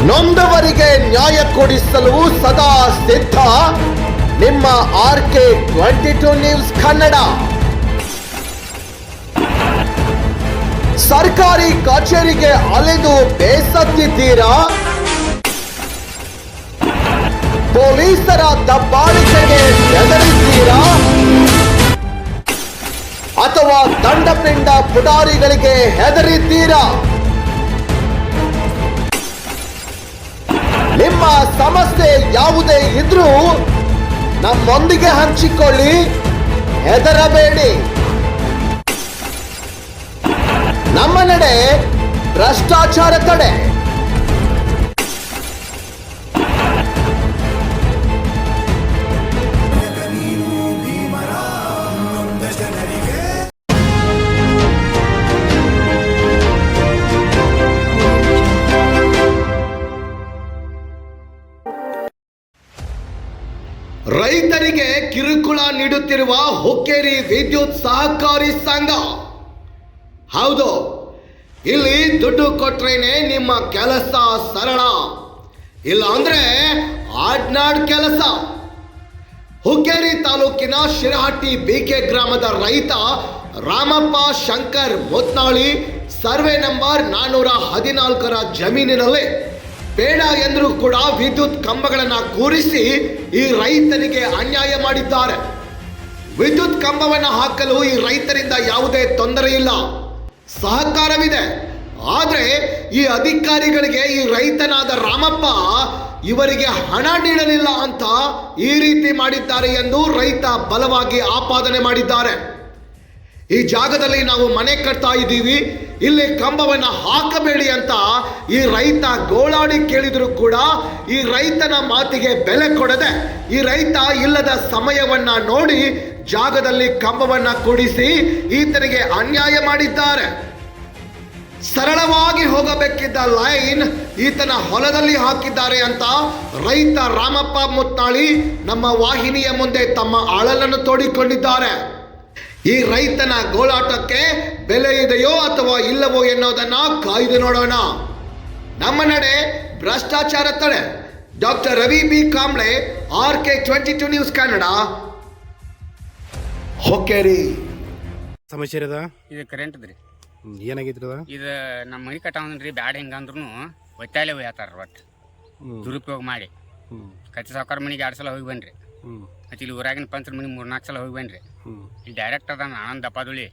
ನೊಂದವರಿಗೆ ನ್ಯಾಯ ಕೊಡಿಸಲು ಸದಾ ಸಿದ್ಧ ನಿಮ್ಮ RK22 ನ್ಯೂಸ್ ಕನ್ನಡ. ಸರ್ಕಾರಿ ಕಚೇರಿಗೆ ಅಲೆದು ಬೇಸತ್ತಿದ್ದೀರಾ? ಪೊಲೀಸರ ದಬ್ಬಾಳಿಕೆಗೆ ಹೆದರಿದ್ದೀರಾ? ಅಥವಾ ದಂಡಪಿಂಡ ಪುಡಾರಿಗಳಿಗೆ ಹೆದರಿದ್ದೀರಾ? ನಿಮ್ಮ ಸಮಸ್ಯೆ ಯಾವುದೇ ಇದ್ರೂ ನಮ್ಮೊಂದಿಗೆ ಹಂಚಿಕೊಳ್ಳಿ, ಹೆದರಬೇಡಿ. ನಮ್ಮ ನಡೆ ಭ್ರಷ್ಟಾಚಾರ ತಡೆ. ರೈತರಿಗೆ ಕಿರುಕುಳ ನೀಡುತ್ತಿರುವ ಹುಕ್ಕೇರಿ ವಿದ್ಯುತ್ ಸಹಕಾರಿ ಸಂಘ. ಹೌದು, ಇಲ್ಲಿ ದುಡ್ಡು ಕೊಟ್ರೇನೆ ನಿಮ್ಮ ಕೆಲಸ ಸರಳ, ಇಲ್ಲ ಅಂದ್ರೆ ಆಡ್ನಾಡ್ ಕೆಲಸ. ಹುಕ್ಕೇರಿ ತಾಲೂಕಿನ ಶಿರಹಟ್ಟಿ ಬಿಕೆ ಗ್ರಾಮದ ರೈತ ರಾಮಪ್ಪ ಶಂಕರ್ ಮುತ್ನಾಳಿ ಸರ್ವೆ ನಂಬರ್ 414ರ ಜಮೀನಿನಲ್ಲಿ ಬೇಡ ಎಂದರೂ ಕೂಡ ವಿದ್ಯುತ್ ಕಂಬಗಳನ್ನು ಕೂರಿಸಿ ಈ ರೈತನಿಗೆ ಅನ್ಯಾಯ ಮಾಡಿದ್ದಾರೆ. ವಿದ್ಯುತ್ ಕಂಬವನ್ನು ಹಾಕಲು ಈ ರೈತರಿಂದ ಯಾವುದೇ ತೊಂದರೆ ಇಲ್ಲ, ಸಹಕಾರವಿದೆ. ಆದರೆ ಈ ಅಧಿಕಾರಿಗಳಿಗೆ ಈ ರೈತನಾದ ರಾಮಪ್ಪ ಇವರಿಗೆ ಹಣ ನೀಡಲಿಲ್ಲ ಅಂತ ಈ ರೀತಿ ಮಾಡಿದ್ದಾರೆ ಎಂದು ರೈತ ಬಲವಾಗಿ ಆಪಾದನೆ ಮಾಡಿದ್ದಾರೆ. ಈ ಜಾಗದಲ್ಲಿ ನಾವು ಮನೆ ಕಟ್ತಾ ಇದ್ದೀವಿ, ಇಲ್ಲಿ ಕಂಬವನ್ನ ಹಾಕಬೇಡಿ ಅಂತ ಈ ರೈತ ಗೋಳಾಡಿ ಕೇಳಿದ್ರು ಕೂಡ ಈ ರೈತನ ಮಾತಿಗೆ ಬೆಲೆ ಕೊಡದೆ ಈ ರೈತ ಇಲ್ಲದ ಸಮಯವನ್ನ ನೋಡಿ ಜಾಗದಲ್ಲಿ ಕಂಬವನ್ನ ಕೂಡಿಸಿ ಈತನಿಗೆ ಅನ್ಯಾಯ ಮಾಡಿದ್ದಾರೆ. ಸರಳವಾಗಿ ಹೋಗಬೇಕಿದ್ದ ಲೈನ್ ಈತನ ಹೊಲದಲ್ಲಿ ಹಾಕಿದ್ದಾರೆ ಅಂತ ರೈತ ರಾಮಪ್ಪ ಮುತ್ನಾಳಿ ನಮ್ಮ ವಾಹಿನಿಯ ಮುಂದೆ ತಮ್ಮ ಅಳಲನ್ನು ತೋಡಿಕೊಂಡಿದ್ದಾರೆ. ಈ ರೈತನ ಗೋಳಾಟಕ್ಕೆ ಬೆಲೆ ಇದೆಯೋ ಅಥವಾ ಇಲ್ಲವೋ ಎನ್ನುವುದನ್ನ ಕಾಯ್ದು ನೋಡೋಣ. ನಮ್ಮ ನಡೆ ಭ್ರಷ್ಟಾಚಾರ ತಡೆ. Doctor Ravi B Kamble, RK22 news Kannada, Hukkeri. ಸಮಸ್ಯೆ ಇರದ ಇದು ಕರೆಂಟ್ ರೀ. ಏನಾಗೈತ್ರಿ ಅದ? ಇದು ನಮ್ಮ ಮನೆ ಕಟ್ಟಾವಂದ್ರಿ ಬ್ಯಾಡ ಹಿಂಗಂದ್ರೂ ಒತ್ತಾಲೆ ಹೋಯ್ತಾರ ಒಟ್ಟು ದುರುಪಯೋಗ ಮಾಡಿ. ಕಚ್ಚಿ ಸಾವುಕಾರ ಮನೆಗೆ 2 ಸಲ ಹೋಗಿ ಬನ್ರಿ. ಮತ್ತು ಇಲ್ಲಿ ಊರಾಗಿನ ಪಂಚರ ಮನೆ 3-4 ಸಲ ಹೋಗಿ ಬನ್ರಿ. ಇಲ್ಲಿ ಡೈರೆಕ್ಟ್ ಅದಾನ ಆನಂದ್ ದಪ್ಪಾದುಳಿ,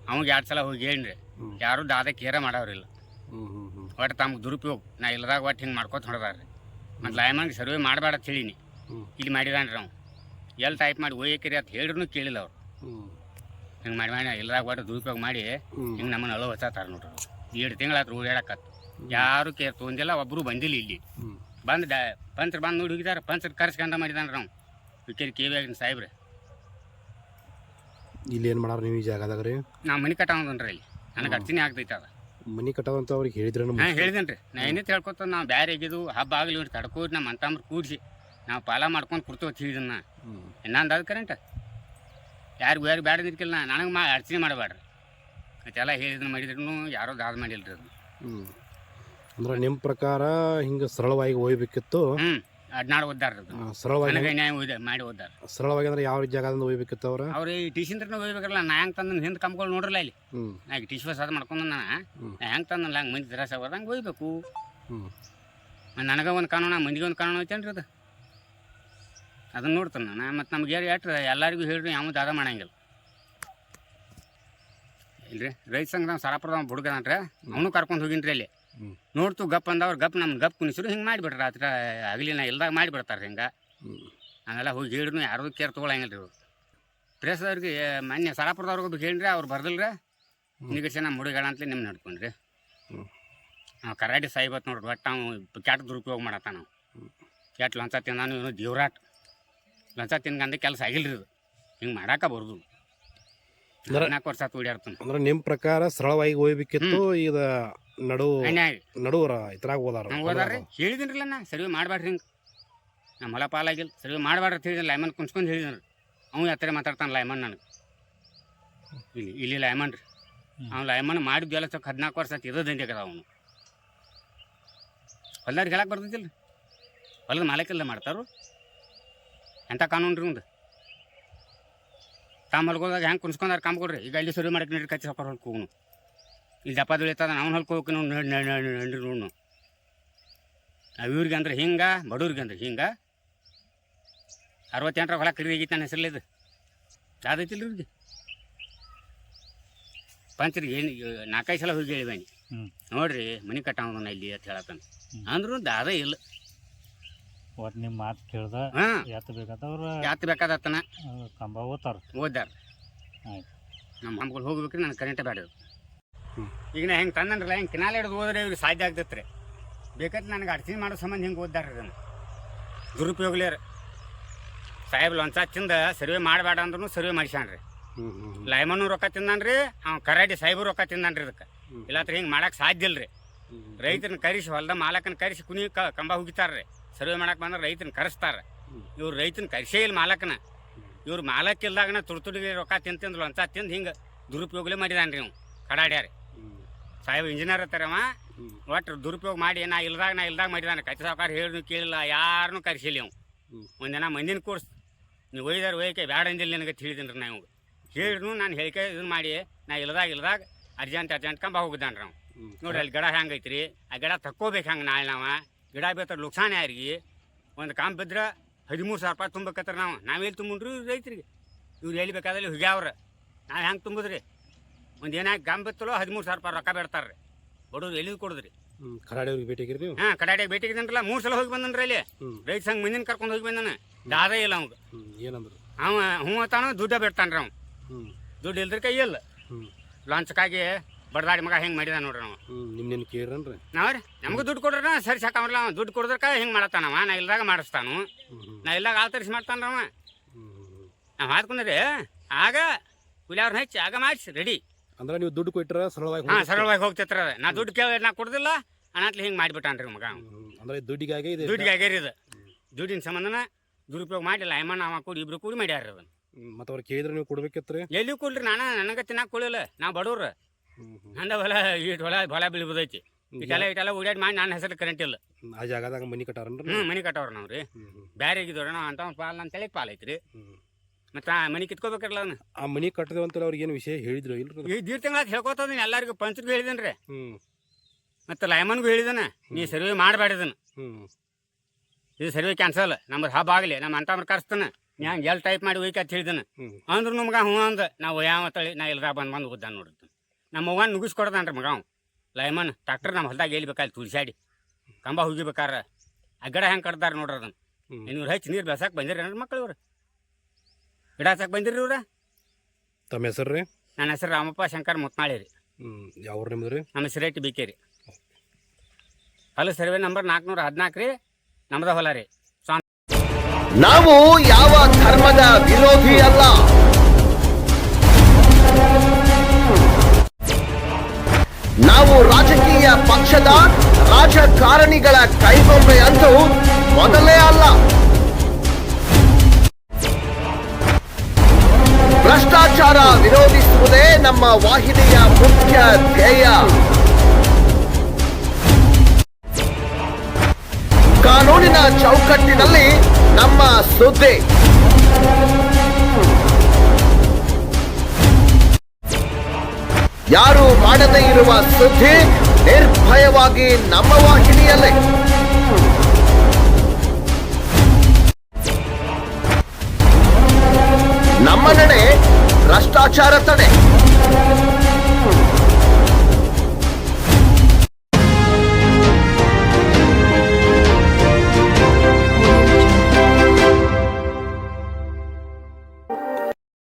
ಅವಾಗ 2 ಸಲ ಹೋಗಿ ಹೇಳ್ರಿ. ಯಾರು ದಾದ ಕೇರ ಮಾಡೋರಿಲ್ಲ. ಒಟ್ಟು ತಮ್ಗೆ ದುರುಪಯೋಗ ನಾ ಇಲ್ಲದಾಗ ಒಟ್ಟು ಹಿಂಗೆ ಮಾಡ್ಕೊತ ಹೊಡೆದಾರ್ರಿ. ಮತ್ತು ಲೈಮನ್ಗೆ ಸರ್ವೆ ಮಾಡಬೇಡ ಅಂತ ಹೇಳೀನಿ. ಇಲ್ಲಿ ಮಾಡಿದಾನ್ರಿ ನಾವು ಎಲ್ಲಿ ಟೈಪ್ ಮಾಡಿ ಒಯ್ಯಕಿರಿ ಅಂತ ಹೇಳಿದ್ರು ಕೇಳಿಲ್ಲ ಅವ್ರು. ಹಿಂಗೆ ಮಾಡಿ ಇಲ್ಲದಾಗ ಒಟ್ಟು ದುರುಪಯೋಗ ಮಾಡಿ ಹಿಂಗೆ ನಮ್ಮನ್ನು ಅಳು ಹೊಚ್ಚಾತಾರ ನೋಡ್ರಿ. 2 ತಿಂಗಳಾಯ್ತು ಓಡಾಡಕತ್ತು, ಯಾರು ಕೇರ್ ತೊಗೊಂದಿಲ್ಲ, ಒಬ್ಬರು ಬಂದಿಲ್ಲ. ಇಲ್ಲಿ ಬಂದು ಪಂಚರ್ ಬಂದು ನೋಡಿ ಹೋಗಿದ್ದಾರೆ. ಪಂಚರ್ ಕರ್ಸ್ಕೊಂಡ ಮಾಡಿದಾನ್ರಿ ನಾವು ಹುಕ್ಕೇರಿ KV ಸಾಹೇಬ್ರೆ. ಇಲ್ಲಿ ಏನು ಮಾಡಾರ ನೀವು ಈ ಜಾಗದಾಗ ರೀ? ನಾವು ಮನೆ ಕಟ್ಟಾವನ್ರಿ. ಇಲ್ಲಿ ನನಗೆ ಅರ್ಚನೆ ಆಗ್ತೈತೆ ಅದ ಮನೆ ಕಟ್ಟಾವಂತ ಅವ್ರಿಗೆ ಹೇಳಿದ್ರೆ? ಹಾಂ ಹೇಳಿದೇನೆ ರೀ. ನಾ ಏನೇ ಹೇಳ್ಕೊತ ನಾವು ಬೇರೆ ಆಗಿದ್ದು ಹಬ್ಬ ಆಗಲಿ ನೋಡಿ ತಡ್ಕೋರಿ ನಮ್ಮ ಅಂತಂಬ್ರು ಕೂಡಿಸಿ ನಾವು ಪಾಲ ಮಾಡ್ಕೊಂಡು ಕೊಡ್ತೇವೆ ಹೇಳಿದನ್ನ. ಇನ್ನೊಂದು ಅದು ಕರೆಂಟ್ ಯಾರಿಗೂ ಯಾರು ಬೇಡ ಇರ್ಕಿಲ್ಲ. ನನಗೆ ಅರ್ಚನೆ ಮಾಡಬೇಡ್ರಿ ಮತ್ತೆಲ್ಲ ಹೇಳಿದ್ರು ಮಾಡಿದ್ರು ಯಾರೋ ದಾದ ಮಾಡಿಲ್ಲ ರೀ ಅದು. ಅಂದ್ರೆ ನಿಮ್ಮ ಪ್ರಕಾರ ಹಿಂಗೆ ಸರಳವಾಗಿ ಒಯ್ಬೇಕಿತ್ತು? ಅಡ್ನಾಡ್ ಓದ್ದಾರ ಸರಳವಾಗಿ ನ್ಯಾಯ ಮಾಡಿ ಓದ್ದಾರ. ಸರಳವಾಗಿ ಅಂದ್ರೆ ಯಾವ ಜಾಗದಿಂದ ಒಯ್ಬೇಕಿತ್ತು ಅವ್ರು? ಅವ್ರು ಈ ಟೀಶಿಂದ್ರನ ಹೋಗ್ಬೇಕಲ್ಲ. ನಾ ಹೆಂಗೆ ತಂದು ಹಿಂದೆ ಕಂಬ್ಗಳು ನೋಡ್ರಲ್ಲ ಇಲ್ಲಿ ನಾ ಈಗ ಟಿಶ್ವಾಸ ಅದು ಮಾಡ್ಕೊಂಡು ನಾ ಹೆಂಗೆ ತಂದಲ್ಲ ಹಂಗೆ ಮಂದಿ ದ್ರಾಸ ಬರ್ದಂಗೆ ಹೋಗ್ಬೇಕು. ನನಗೆ ಒಂದು ಕಾನೂನು ಮಂದಿಗೆ ಒಂದು ಕಾನೂನು ಐತೇನ್ರಿ ಅದು. ಅದನ್ನ ನೋಡ್ತಾನೆ ನಾನು. ಮತ್ತು ನಮ್ಗೆ ಯಾರು ಎಲ್ಲರಿಗೂ ಹೇಳ್ರಿ ಯಾವ ದಾದ ಮಾಡಂಗಿಲ್ಲ. ಇಲ್ರಿ ರೈತ ಸಂಘದ ಸರಾಪುರದ ಹುಡುಗದಾನ್ರಿ, ಅವನು ಕರ್ಕೊಂಡು ಹೋಗಿನ್ರಿ ಅಲ್ಲಿ. ನೋಡ್ತು ಗಪ್ ಅಂದವ್ರು ಗಪ್ ನಮ್ಮ ಗಪ್ ಕುಣಿಸಿರು ಹಿಂಗೆ ಮಾಡಿಬಿಟ್ರೆ ರಾತ್ರಿ ಆಗಲಿನ ಇಲ್ದಾಗ ಮಾಡಿಬಿಡ್ತಾರೆ ಹಿಂಗೆ. ನಾನೆಲ್ಲ ಹೋಗಿ ಹೇಳಿದ್ರು ಯಾರು ಕೇರ್ ತೊಗೊಳಂಗಿಲ್ಲ ರೀ. ಇವರು ಪ್ರೆಸ್ದವ್ರಿಗೆ ಮೊನ್ನೆ ಸರಾಪುರದವ್ರಿಗೆ ಹೇಳ್ರಿ, ಅವ್ರು ಬರ್ದಿಲ್ರಿ. ನಿಗರ್ಸಿ ನಮ್ಮ ಹುಡುಗ ಅಂತಲೇ ನಿಮ್ಮ ನಡ್ಕೊಂಡ್ರಿ. ನಾವು ಕರಾಟಿ ಸಾಯಿಬತ್ತು ನೋಡ್ರಿ. ಒಟ್ಟು ನಾವು ಕ್ಯಾಟ್ ದುರುಪಯೋಗ ಮಾಡತ್ತ. ನಾವು ಕ್ಯಾಟ್ ಲಂಚ ತಿಂದಾನು ಏನೋ ದೇವ್ರಾಟ್ ಲಂಚ ತಿನ್ಕಂದ್ರೆ ಕೆಲಸ ಆಗಿಲ್ರಿ. ಇದು ಹಿಂಗೆ ಮಾಡಾಕ ಬರೋದು. 4 ವರ್ಷ ಓಡಾಡ್ತಾನೆ. ಅಂದ್ರೆ ನಿಮ್ಮ ಪ್ರಕಾರ ಸರಳವಾಗಿ ಒಯ್ಬೇಕಿತ್ತು. ಈಗ ನಡುವರ ಇದ್ರಾಗ ಓದಾರ್ರಿ. ಹೇಳಿದಿನ್ರಲ್ಲ ನಾ ಸರ್ವೆ ಮಾಡಬೇಡ್ರಿ ಹಿಂಗೆ ನಮ್ಮ ಹೊಲ ಪಾಲಾಗಿಲ್ಲ ಸರ್ವೆ ಮಾಡಬೇಡ್ರಿ ಅಂತ ಹೇಳಿದ್ರೆ ಲೈಮನ್ ಕುಂಚ್ಕೊಂಡು ಹೇಳಿದ್ರಿ. ಅವ್ನು ಹತ್ತಿರ ಮಾತಾಡ್ತಾನೆ ಲೈಮನ್ ನನಗೆ. ಇಲ್ಲಿ ಲೈಮನ್ ರೀ. ಅವ್ನು ಲೈಮನ್ ಮಾಡಿದ್ದು ಎಲ್ಲ 14 ವರ್ಷ ಆಯ್ತು. ಇದೇ ದಂಧೆ ಕದ ಅವನು. ಹೊಲ್ದವ್ರಿಗೆ ಹೇಳಕ್ಕೆ ಬರ್ತೈತಿಲ್ಲ ಹೊಲದ ಮಾಲಕ್ಕೆಲ್ಲ ಮಾಡ್ತಾರು ಎಂಥ ಕಾನೂನು ರೀ ಮುಂದೆ ತಾವು ಹೊಲ್ಗೋದಾಗ ಹೆಂಗೆ ಕುಣಿಸ್ಕೊಂಡಾರ ಕಾಮ್ ಕೊಡ್ರಿ ಈಗ ಇಲ್ಲಿ ಸರ್ವೆ ಮಾಡಕ್ಕೆ ನೀರು ಕಚ್ಚಿ ಸಾಕೋರು ಹೊಲ್ಕೆ ಹೋಗ್ನು ಇಲ್ಲಿ ದಪ್ಪ ದುಳಿತದ ನಾವು ಹೊಲ್ಕೆ ಹೋಗಿ ನಡ್ರಿ ನೋಡ್ನು ಇವ್ರಿಗೆ ಅಂದ್ರೆ ಹಿಂಗೆ ಬಡವ್ರಿಗೆ ಅಂದ್ರೆ ಹಿಂಗೆ 68 ಹೊಲ ಖರೀದಿ ಆಗೈತೆ ನನ್ನ ಹೆಸರಲ್ಲಿ ಇದು ಯಾವ್ದೈತಿಲ್ಲ ಇವ್ರಿಗೆ ಪಂಚರಿಗೆ ಏನು 4-5 ಸಲ ಹೋಗಿ ಹೇಳಿಬೇನಿ ನೋಡ್ರಿ ಮನೆ ಕಟ್ಟಾವನ ಇಲ್ಲಿ ಅಂತ ಹೇಳತ್ತಾನ ಅಂದ್ರೂ ದಾದ ಇಲ್ಲ ಒಟ್ಟು ನಿಮ್ಮ ಮಾತು ಕೇಳ್ದ ಎತ್ತು ಬೇಕಾದವ್ರು ಯಾತ್ ಬೇಕಾದತ್ತನ ಕಂಬ ಓದ್ತಾರ ಆಯ್ತು ನಮ್ಮ ಹಮ್ಗಳು ಹೋಗ್ಬೇಕ್ರಿ ನನಗೆ ಕರೆಂಟೇ ಬೇಡ ಈಗ ನಾ ಹೆಂಗೆ ತಂದನ್ರಲ್ಲ ಹೆಂಗೆ ಕಿನಾಲ ಹಿಡಿದು ಹೋದ್ರೆ ಇವ್ರಿಗೆ ಸಾಧ್ಯ ಆಗ್ತೈತೆ ರೀ ಬೇಕಾದ್ರೆ ನನಗೆ ಅಡ್ಸಿನ ಮಾಡೋ ಸಂಬಂಧ ಹಿಂಗೆ ಓದ್ದಾರ್ರಿ ಅದನ್ನು ದುರುಪಯೋಗಲೇರ ಸಾಹೇಬ್ ಲಂಚ ತಿಂದ ಸರ್ವೆ ಮಾಡಬೇಡ ಅಂದ್ರೂ ಸರ್ವೆ ಮಾಡಿಸ್ಯಾನ್ರಿ ಲೈಮನ್ನು ರೊಕ್ಕ ತಿಂದಾನ್ರಿ ಅವ ಕರಾಡಿ ಸಾಹೇಬರು ರೊಕ್ಕ ತಿಂದಾನ್ರಿ ಇದಕ್ಕೆ ಇಲ್ಲತ್ರ ಹಿಂಗೆ ಮಾಡಕ್ಕೆ ಸಾಧ್ಯ ಇಲ್ರಿ ರೈತರನ್ನ ಕರೆಸಿ ಹೊಲ್ದ ಮಾಲಕನ ಕರೆಸಿ ಕುನಿ ಕಂಬ ಹುಗಿತಾರ್ರಿ ಸರ್ವೆ ಮಾಡಕ್ಕೆ ಬಂದ್ರೆ ರೈತನ ಕರೆಸ್ತಾರೆ ಇವ್ರು ರೈತನ ಕರೆಸೇ ಇಲ್ಲ ಮಾಲಕನ ಇವ್ರು ಮಾಲಕ್ ಇಲ್ದಾಗನ ತುಡುಗೆ ರೊಕ್ಕ ತಿಂದು ಲಂಚ ತಿಂದು ಹಿಂಗೆ ದುರುಪಯೋಗಲೇ ಮಾಡಿದಾನ್ರಿ ಅವ್ನು ಕಡಾಡ್ಯಾರಿ ಸಾಹೇಬ್ ಇಂಜಿನಿಯರ್ ಅವ ಒಟ್ಟು ದುರುಪಯೋಗ ಮಾಡಿ ನಾ ಇಲ್ದಾಗ ಮಾಡಿದಾನೆ ಕಚ್ಚ ಸಾವುಕಾರ ಹೇಳಿದ್ನು ಕೇಳಿಲ್ಲ ಯಾರನ್ನೂ ಕರೆಸಿಲ್ಲ ಅವ್ನು ಒಂದಿನ ಮಂದಿನ ಕೋರ್ಸ್ ನೀವು ಒಯ್ದಾರ ಒಯ್ಕೆ ಬ್ಯಾಡ ಅಂದಿಲ್ಲ ನನಗೆ ತಿಳಿದೀನಿ ರೀ ನಾವು ಹೇಳಿದ್ನು ನಾನು ಹೇಳಿಕೆ ಇದನ್ನು ಮಾಡಿ ನಾ ಇಲ್ದಾಗ ಅರ್ಜೆಂಟ್ ಕಂಬ ಹೋಗಿದ್ದಾನೆ ನಾವು ನೋಡ್ರಿ ಅಲ್ಲಿ ಗಿಡ ಹೆಂಗೆ ಐತ್ರಿ ಆ ಗಿಡ ತಕ್ಕೋಬೇಕು ಹಂಗೆ ನಾಳೆ ನಾವು ಗಿಡ ಬೇತಾರ ಲುಕ್ಸಾನ ಯಾರಿಗೆ ಒಂದು ಕಾಂಬ ಬಿದ್ರೆ 13,000 ರೂಪಾಯಿ ತುಂಬಕತ್ತಾರ ನಾವೆಲ್ಲಿ ತುಂಬುನ್ರಿ ರೈತರಿಗೆ ಇವ್ರು ಎಲ್ಲಿ ಬೇಕಾದಲ್ಲಿ ಹುಗ್ಯಾವ್ರ ನಾವು ಹೆಂಗೆ ತುಂಬುದ್ರಿ ಒಂದು ಏನಾಗಿ ಕಾಂಬ ಬಿತ್ತಲೋ 13,000 ರೂಪಾಯಿ ರೊಕ್ಕ ಬೇಡ್ತಾರ್ರಿ ಬಡವ್ರು ಎಲ್ಲಿ ಕೊಡುದ್ರಿ ಕರಾಡಿಯವ್ರಿಗೆ ಭೇಟಿಗಿರಿ ನೀವು ಹಾಂ ಕಡಾಡಿಯಾಗ ಭೇಟಿಗಿದ್ದನ್ರಲ್ಲ 3 ಸಲ ಹೋಗಿ ಬಂದನ್ರಿ ಅಲ್ಲಿ ರೈತ ಸಂಘ ಮಂದಿನ ಕರ್ಕೊಂಡು ಹೋಗಿ ಬಂದಾನ ದಾದ ಇಲ್ಲ ಅವಂಗ ಏನಂದ್ರು ಅವ ಹ್ಞೂ ಅಂತಾನ ದುಡ್ಡ ಬಿಡ್ತಾನ್ರಿ ಅವ ದುಡ್ಡು ಇಲ್ದ್ರ ಕೈ ಇಲ್ಲ ಲಾಂಚಕ್ಕಾಗಿ ಬಡ್ದಾಡಿ ಮಗ ಹೆಂಗೆ ಮಾಡಿದ ನೋಡ್ರಿ ನಾವು ನಿಮ್ನೇನು ಕೇಳ್ರನ್ರಿ ನಾವ್ರಿ ನಮಗೂ ದುಡ್ಡು ಕೊಡ್ರ ಸರಿ ಸಾಕಂಬ್ರಲ್ಲ ಅವ ದುಡ್ಡು ಕೊಡಿದ್ರಕ ಹಿಂಗೆ ಮಾಡತ್ತಾನವ ನಾ ಇಲ್ದಾಗ ಮಾಡಿಸ್ತಾನು ನಾ ಇಲ್ದಾಗ ಆಳ್ತರಿಸಿ ಮಾಡ್ತಾನವ ನಾವು ಹಾದ್ಕೊಂಡ್ರಿ ಆಗ ಹುಲಿಯವ್ರನ್ನ ಹೆಚ್ಚಿ ಆಗ ಮಾಡಿಸಿ ರೆಡಿ ಅಂದ್ರೆ ನೀವು ದುಡ್ಡು ಕೊಟ್ರ ಸರಳವಾಗಿ ಹಾಂ ಸರಳವಾಗಿ ಹೋಗ್ತಿತ್ರ ನಾ ದುಡ್ಡು ಕೇಳಿ ನಾ ಕೊಡುದಿಲ್ಲ ಅನ್ನತ್ಲಿ ಹಿಂಗೆ ಮಾಡಿಬಿಟ್ಟಾನ್ರಿ ಮಗ ಅಂದ್ರೆ ದುಡ್ಡಿಗಾಗಿ ಇದೆ ದುಡ್ಡಿಗೆ ಆಗ್ಯಾರ ಇದು ದುಡ್ಡಿನ ಸಂಬಂಧನ ದುರುಪಯೋಗ ಮಾಡಿಲ್ಲ ಅಯ್ಯಮ್ಮನ ಅವ ಕೂಡಿ ಇಬ್ರು ಕೂಡಿ ಮಾಡ್ಯಾರ ಅದನ್ನ ಮತ್ತೆ ಅವ್ರು ಕೇಳಿದ್ರೆ ನೀವು ಕೊಡ್ಬೇಕಿತ್ರಿ ಎಲ್ಲಿ ಕೊಡ್ರಿ ನನಗೆ ತಿನ್ನಾಕ ಕೊಡಲಿಲ್ಲ ನಾವು ಬಡವ್ರ ನಂದ ಹೊಲ ಈಟ್ ಹೊಲ ಬೀಳ್ಬೋದೈತಿ ಇಟೆಲ್ಲ ಓಡಾಡಿ ಮಾಡಿ ನನ್ನ ಹೆಸರು ಕರೆಂಟ್ ಇಲ್ಲ ಆ ಜಾಗದಾಗ ಮನಿ ಕಟ್ಟಾರನ್ರಿ ಮನೆ ಕಟ್ಟವ್ರ ನಾವು ರೀ ಬ್ಯಾರೆ ಆಗಿದ್ದವ್ರ ನಾವು ಅಂತ ಪಾಲ್ ಅಂತೇಳಿ ಪಾಲ್ ಐತ್ರಿ ಮತ್ತೆ ಮನೆ ಕಿತ್ಕೋಬೇಕಲ್ಲ ಅದನ್ನ ಆ ಮನಿ ಕಟ್ಟದೇವ ಅಂತ ಅವ್ರಿಗೆ ಏನು ವಿಷಯ ಹೇಳಿದ್ರು ಇಲ್ರಿ ಈ ದೀಡ್ ತಿಂಗಳ ಹೇಳ್ಕೊತದೀನಿ ಎಲ್ಲರಿಗೂ ಪಂಚರಿಗೂ ಹೇಳಿದೇನ್ರಿ ಮತ್ತೆ ಲೈಮನ್ಗೂ ಹೇಳಿದಾನ ನೀ ಸರ್ವೆ ಮಾಡಬೇಡಿದನ ಇದು ಸರ್ವೆ ಕ್ಯಾನ್ಸಲ್ ನಮ್ದು ಹಬ್ಬ ಆಗಲಿ ನಮ್ಮ ಅಂತಮ್ರ ಕರ್ಸ್ತಾನ ನೀ ಹಂಗೆ ಎಲ್ಲಿ ಟೈಪ್ ಮಾಡಿ ಒಯ್ಕ ಅಂತ ಹೇಳಿದನ ಅಂದ್ರು ನಮ್ಗೆ ಹ್ಞೂ ಅಂದ ನಾವು ಯಾವ ತಳಿ ನಾ ಇಲ್ದಾಗ ಬಂದು ಓದ್ದ ನೋಡಿದ್ನು ನಮ್ಮ ಅವ್ವನ ನುಗ್ಗಿಸ್ಕೊಡ್ದಾನ್ರಿ ಮಗ ಅವ್ ಲೈಮನ್ ಟ್ರಾಕ್ಟರ್ ನಮ್ಮ ಹೊಲ್ದಾಗ ಹೇಳ್ಬೇಕಾಗಿ ತುಳ್ಸಾಡಿ ಕಂಬ ಹೋಗಿಬೇಕಾರ ಆ ಗಿಡ ಹೆಂಗೆ ಕಟ್ದಾರ ನೋಡ್ರಿ ಅದನ್ನು ಇವ್ರು ಹಚ್ಚಿ ನೀರು ಬೆಳ್ಸಕ್ಕೆ ಬಂದಿರಿ ಏನ್ರಿ ಮಕ್ಳು ಇವ್ರು ಗಿಡ ಹಚ್ಚಕ್ಕೆ ಬಂದಿರಿ ಇವ್ರ ತಮ್ಮ ಹೆಸರು ರೀ ನನ್ನ ಹೆಸರು ರಾಮಪ್ಪ ಶಂಕರ್ ಮುತ್ನಾಳಿ ರೀ ಯಾವ ನಿಮ್ದು ರೀ ನಮ್ಮ ಸಿರೇಟಿ ಬಿಕೆ ರೀ ಹೊಲ ಸರ್ವೆ ನಂಬರ್ 414 ರೀ ನಮ್ದ ಹೊಲ ರೀ ನಾವು ಯಾವ ಧರ್ಮದ ವಿರೋಧಿ ಅಲ್ಲ, ನಾವು ರಾಜಕೀಯ ಪಕ್ಷದ ರಾಜಕಾರಣಿಗಳ ಕೈಗೊಂಬೆ ಅಂತೂ ಮೊದಲೇ ಅಲ್ಲ. ಭ್ರಷ್ಟಾಚಾರ ವಿರೋಧಿಸುವುದೇ ನಮ್ಮ ವಾಹಿನಿಯ ಮುಖ್ಯ ಧ್ಯೇಯ. ಕಾನೂನಿನ ಚೌಕಟ್ಟಿನಲ್ಲಿ ನಮ್ಮ ಸುದ್ದಿ. ಯಾರು ಮಾಡದೇ ಇರುವ ಸುದ್ದಿ ನಿರ್ಭಯವಾಗಿ ನಮ್ಮ ವಾಹಿನಿಯಲ್ಲೇ. ನಮ್ಮ ನಡೆ ಭ್ರಷ್ಟಾಚಾರ ತಡೆ.